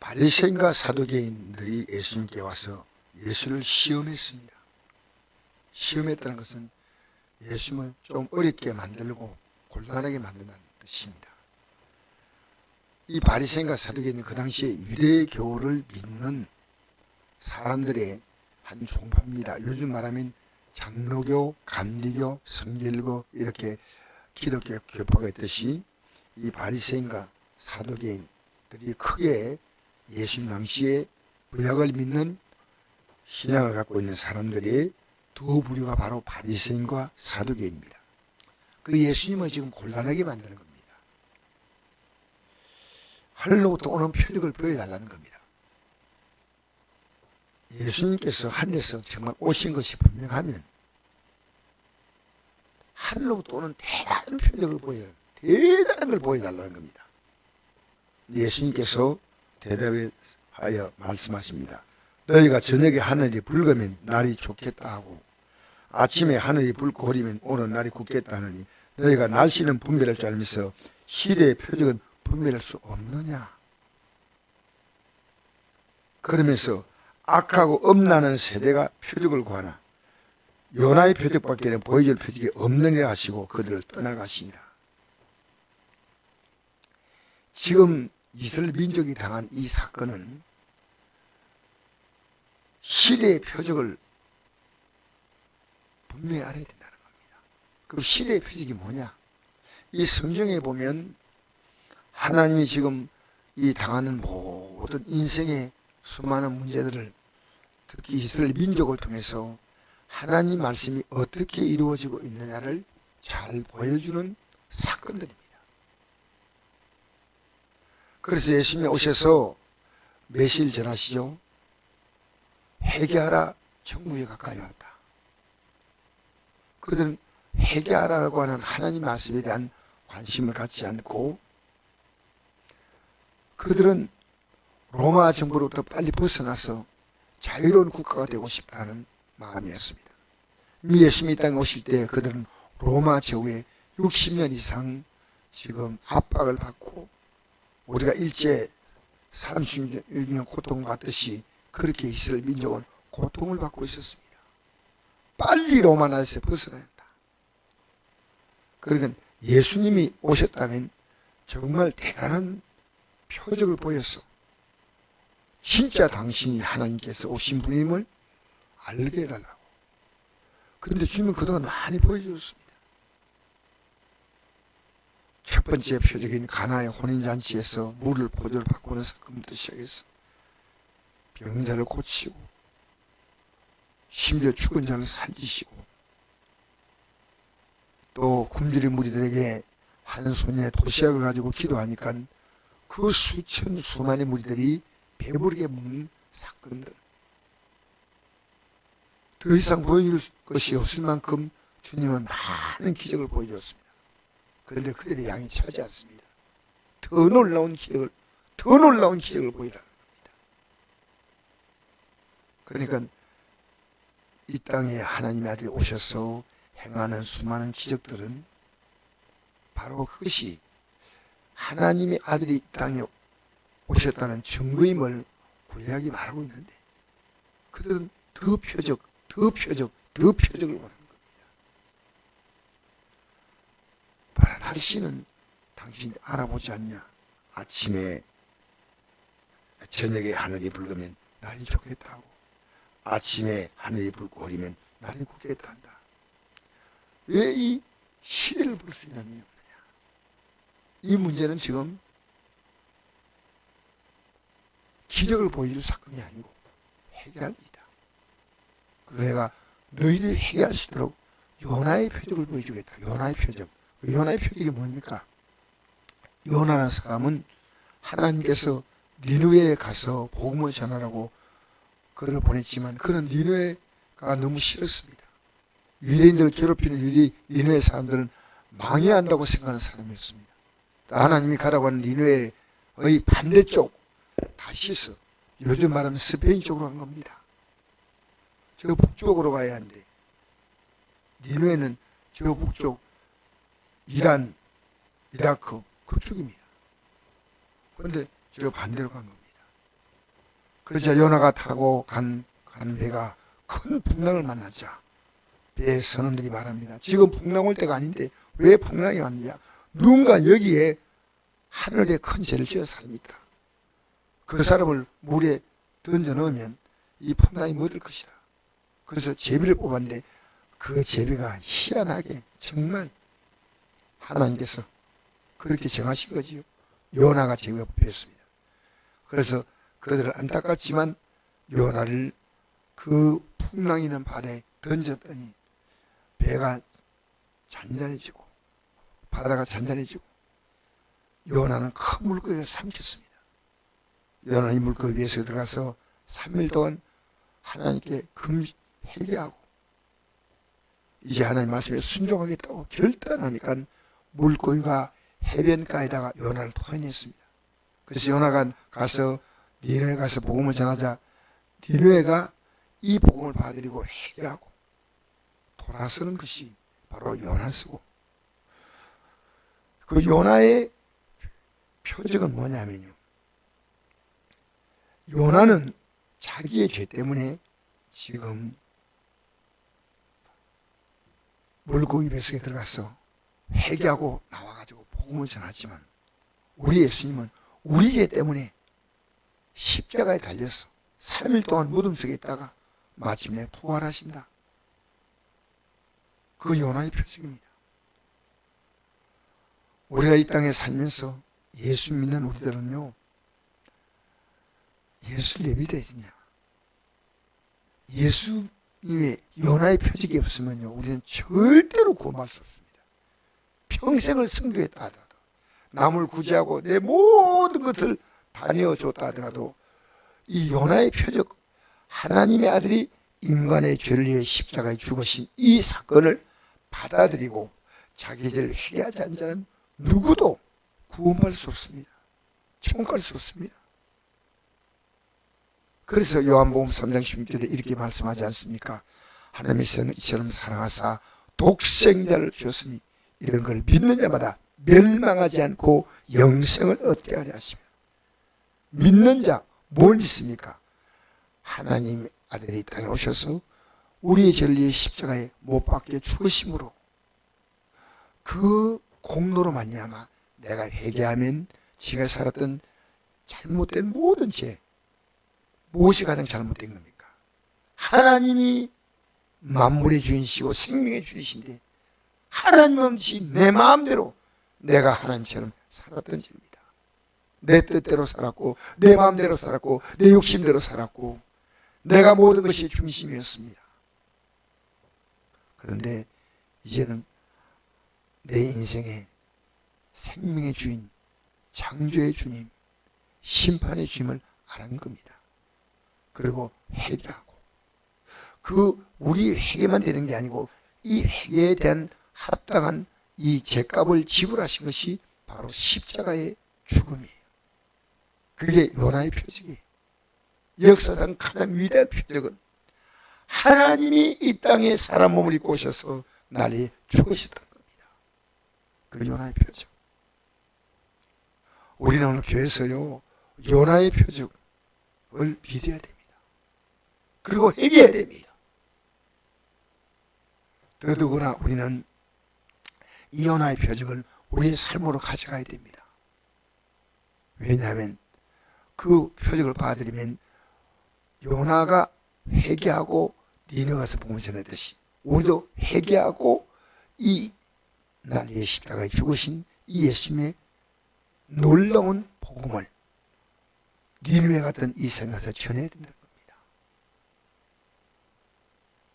바리새인과 사두개인들이 예수님께 와서 예수를 시험했습니다. 시험했다는 것은 예수님을 좀 어렵게 만들고 곤란하게 만든다는 뜻입니다. 이 바리새인과 사두개인은 그 당시에 유대교를 믿는 사람들의 한 종파입니다. 요즘 말하면 장로교, 감리교, 성결교 이렇게 기독교 교파가 있듯이 이 바리새인과 사두개인들이 크게 예수님 당시에 구약을 믿는 신앙을 갖고 있는 사람들이 두 부류가 바로 바리새인과 사두개인입니다. 그 예수님을 지금 곤란하게 만드는 겁니다. 하늘로부터 오는 표적을 보여달라는 겁니다. 예수님께서 하늘에서 정말 오신 것이 분명하면 하늘로부터 오는 대단한 표적을 대단한 걸 보여달라는 겁니다. 예수님께서 대답하여 말씀하십니다. 너희가 저녁에 하늘이 붉으면 날이 좋겠다 하고 아침에 하늘이 붉고 흐리면 오늘 날이 굳겠다 하느니 너희가 날씨는 분별할 줄 알면서 시대의 표적은 분별할 수 없느냐. 그러면서 악하고 엄나는 세대가 표적을 구하나 요나의 표적밖에는 보여줄 표적이 없느니라 하시고 그들을 떠나가시니라. 지금 이스라엘 민족이 당한 이 사건은 시대의 표적을 분명히 알아야 된다는 겁니다. 그럼 시대의 표적이 뭐냐? 이 성경에 보면 하나님이 지금 이 당하는 모든 인생의 수많은 문제들을 특히 이스라엘 민족을 통해서 하나님 말씀이 어떻게 이루어지고 있느냐를 잘 보여주는 사건들입니다. 그래서 예수님이 오셔서 메시지를 전하시죠. 회개하라, 천국에 가까이 왔다. 그들은 회개하라고 하는 하나님 말씀에 대한 관심을 갖지 않고 그들은 로마 정부로부터 빨리 벗어나서 자유로운 국가가 되고 싶다는 마음이었습니다. 이미 예수님이 이 땅에 오실 때 그들은 로마 제후에 60년 이상 지금 압박을 받고 우리가 일제 36년 고통을 받듯이 그렇게 이스라엘 민족은 고통을 받고 있었습니다. 빨리 로마 나라에서 벗어나야 한다. 그러니까 예수님이 오셨다면 정말 대단한 표적을 보여서 진짜 당신이 하나님께서 오신 분임을 알게 해달라고. 그런데 주님은 그동안 많이 보여주었습니다. 첫 번째 표적인 가나의 혼인잔치에서 물을 포도로 바꾸는 사건부터 시작해서 병자를 고치고 심지어 죽은 자를 살리시고 또 굶주린 무리들에게 한 손에 도시락을 가지고 기도하니까 그 수천 수만의 무리들이 배부르게 먹는 사건들, 더 이상 보여줄 것이 없을 만큼 주님은 많은 기적을 보여주었습니다. 그런데 그들의 양이 차지 않습니다. 더 놀라운 기적을 보여달라는 겁니다. 그러니까 이 땅에 하나님의 아들이 오셔서 행하는 수많은 기적들은 바로 그것이 하나님의 아들이 이 땅에 오셨다는 증거임을 구약이 말하고 있는데 그들은 더 표적을 원하는 겁니다. 바로 날씨는 당신이 알아보지 않냐? 아침에 저녁에 하늘이 붉으면 날이 좋겠다고 아침에 하늘이 붉고 흐리면 날이 굳겠다 한다. 왜 이 시대를 볼 수 있는 게 없느냐? 이 문제는 지금 기적을 보여줄 사건이 아니고 회개할 일이다. 그래서 내가 너희들이 회개할 수 있도록 요나의 표적을 보여주겠다. 요나의 표적. 요나의 표적이 뭡니까? 요나라는 사람은 하나님께서 니느웨에 가서 복음을 전하라고 그를 보냈지만 그는 니느웨가 너무 싫었습니다. 유대인들을 괴롭히는 니느웨 사람들은 망해야 한다고 생각하는 사람이었습니다. 하나님이 가라고 하는 니느웨의 반대쪽 다시스, 요즘 말하면 스페인 쪽으로 간 겁니다. 저 북쪽으로 가야 하는데 니느웨는 저 북쪽 이란, 이라크 그쪽입니다. 그런데 저 반대로 간 겁니다. 그러자 요나가 타고 간 배가 큰 풍랑을 만나자 배 선원들이 말합니다. 지금 풍랑 올 때가 아닌데 왜 풍랑이 왔느냐? 누군가 여기에 하늘에 큰 죄를 지은 사람이 있다. 그 사람을 물에 던져 넣으면 이 풍랑이 멎을 것이다. 그래서 제비를 뽑았는데 그 제비가 희한하게 정말 하나님께서 그렇게 정하신 거지요. 요나가 제비가 뽑혔습니다. 그래서 그들은 안타깝지만 요나를 그 풍랑이는 바다에 던졌더니 배가 잔잔해지고 바다가 잔잔해지고 요나는 큰 물고기를 삼켰습니다. 요나는 이 물고기 위에서 들어가서 3일 동안 하나님께 회개하고 이제 하나님 말씀에 순종하겠다고 결단하니까 물고기가 해변가에다가 요나를 토해냈습니다. 그래서 요나가 가서 니느웨에 가서 복음을 전하자 니느웨가 이 복음을 받아들이고 회개하고 돌아서는 것이 바로 요나서고, 그 요나의 표적은 뭐냐면요, 요나는 자기의 죄 때문에 지금 물고기 뱃속에 들어가서 회개하고 나와가지고 복음을 전하지만 우리 예수님은 우리 죄 때문에 십자가에 달려서 3일 동안 무덤 속에 있다가 마침내 부활하신다. 그 요나의 표적입니다. 우리가 이 땅에 살면서 예수 믿는 우리들은요, 예수를 믿어야 되냐? 예수님의 요나의 표적이 없으면요, 우리는 절대로 구원할 수 없습니다. 평생을 선교했다 하더라도, 남을 구제하고 내 모든 것을 다 내어줬다 하더라도 이 요나의 표적, 하나님의 아들이 인간의 죄를 위해 십자가에 죽으신 이 사건을 받아들이고 자기 죄를 회개하지 않는 자는 누구도 구원받을 수 없습니다. 천국 갈 수 없습니다. 그래서 요한복음 3장 16절에 이렇게 말씀하지 않습니까? 하나님의 이처럼 사랑하사 독생자를 주었으니 이런 걸 믿는 자마다 멸망하지 않고 영생을 얻게 하려 하십니다. 믿는 자, 뭘 믿습니까? 하나님의 아들이 이 땅에 오셔서 우리의 죄를 위해 십자가에 못 박혀 죽으심으로 그 공로로 말미암아 내가 회개하면 지가 살았던 잘못된 모든 죄, 무엇이 가장 잘못된 겁니까? 하나님이 만물의 주인이시고 생명의 주인이신데 하나님 없이 내 마음대로 내가 하나님처럼 살았던 죄입니다. 내 뜻대로 살았고 내 마음대로 살았고 내 욕심대로 살았고 내가 모든 것이 중심이었습니다. 그런데 이제는 내 인생의 생명의 주인, 창조의 주님, 심판의 주님을 알은 겁니다. 그리고 회개하고, 그 우리 회개만 되는 게 아니고 이 회개에 대한 합당한 이 죄값을 지불하신 것이 바로 십자가의 죽음이에요. 그게 요나의 표적이에요. 역사상 가장 위대한 표적은 하나님이 이 땅에 사람 몸을 입고 오셔서 나를 죽으셨던 겁니다. 그 요나의 표적. 우리는 오늘 교회에서요, 요나의 표적을 믿어야 됩니다. 그리고 회개해야 됩니다. 더더구나 우리는 이 요나의 표적을 우리의 삶으로 가져가야 됩니다. 왜냐하면 그 표적을 받아들이면 요나가 회개하고 니느웨 가서 복음을 전했듯이 우리도 회개하고 이 나의 십자가에 죽으신 이 예수님의 놀라운 복음을 니느웨 같은 이 생에서 전해야 된다는 겁니다.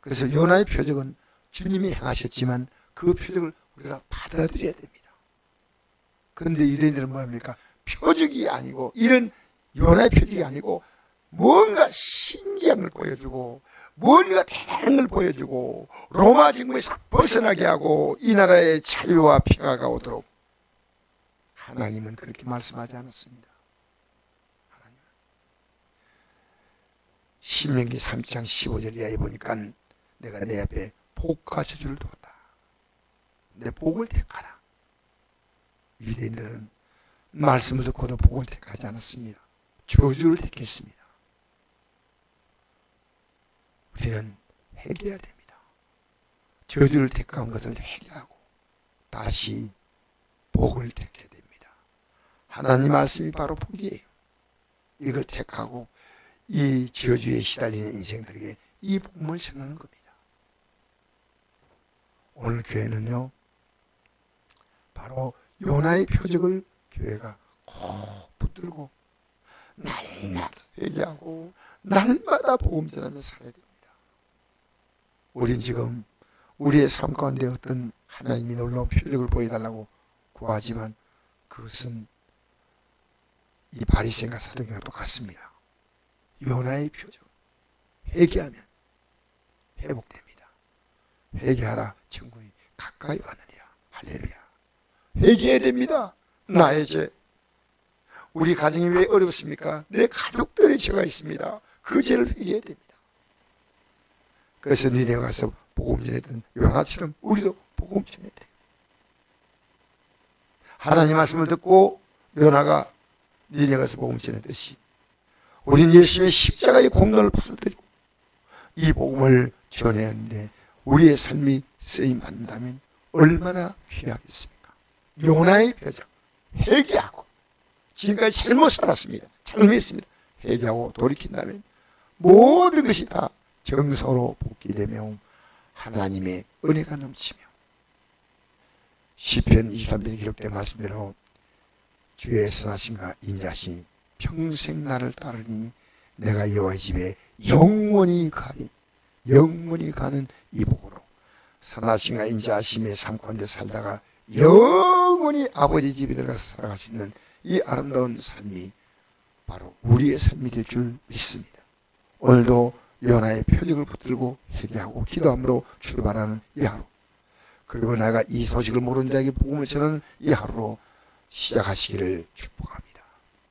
그래서 요나의 표적은 주님이 행하셨지만 그 표적을 우리가 받아들여야 됩니다. 그런데 유대인들은 뭐합니까? 표적이 아니고, 이런 요나의 표적이 아니고 뭔가 신기한 걸 보여주고 뭔가 대단한 걸 보여주고 로마 정부에서 벗어나게 하고 이 나라의 자유와 평화가 오도록, 하나님은 그렇게 말씀하지 않았습니다. 하나님은 신명기 3장 15절 이하에 보니까 내가 내 앞에 복과 저주를 두었다. 내 복을 택하라. 유대인들은 말씀을 듣고도 복을 택하지 않았습니다. 저주를 택했습니다. 우리는 회개해야 됩니다. 저주를 택한 것을 회개하고 다시 복을 택해야 됩니다. 하나님 말씀이 바로 복이에요. 이걸 택하고 이 저주에 시달리는 인생들에게 이 복음을 전하는 겁니다. 오늘 교회는요, 바로 요나의 표적을 교회가 꼭 붙들고 날마다 회개하고 날마다 복음 전하면서 살아야 됩니다. 우린 지금 우리의 삶 가운데 어떤 하나님이 놀라운 표적을 보여달라고 구하지만 그것은 이 바리새인과 사두개와 똑같습니다. 요나의 표적, 회개하면 회복됩니다. 회개하라, 천국이 가까이 왔느니라. 할렐루야. 회개해야 됩니다. 나의 죄. 우리 가정이 왜 어렵습니까? 내 가족들의 죄가 있습니다. 그 죄를 회개해야 됩니다. 그래서 니네 가서 복음 전했던 요나처럼 우리도 복음 전해야 돼요. 하나님 말씀을 듣고 요나가 니네 가서 복음 전했듯이 우리는 열심히 십자가의 공로를 받아들이고 이 복음을 전해야 하는데 우리의 삶이 쓰임 받는다면 얼마나 귀하겠습니까? 요나의 표적, 회개하고 지금까지 잘못 살았습니다. 잘못했습니다. 회개하고 돌이킨다면 모든 것이 다 정서로 복귀되며 하나님의 은혜가 넘치며 시편 23편에 기록된 말씀대로 주의 선하심과 인자심이 평생 나를 따르니 내가 여호와의 집에 영원히 가리. 영원히 가는 이 복으로 선하심과 인자심의 삶 가운데 살다가 영원히 아버지 집에 들어가서 살아갈 수 있는 이 아름다운 삶이 바로 우리의 삶이 될 줄 믿습니다. 오늘도 요나의 표적을 붙들고 회개하고 기도함으로 출발하는 이 하루, 그리고 내가 이 소식을 모르는 자에게 복음을 전하는 이 하루로 시작하시기를 축복합니다.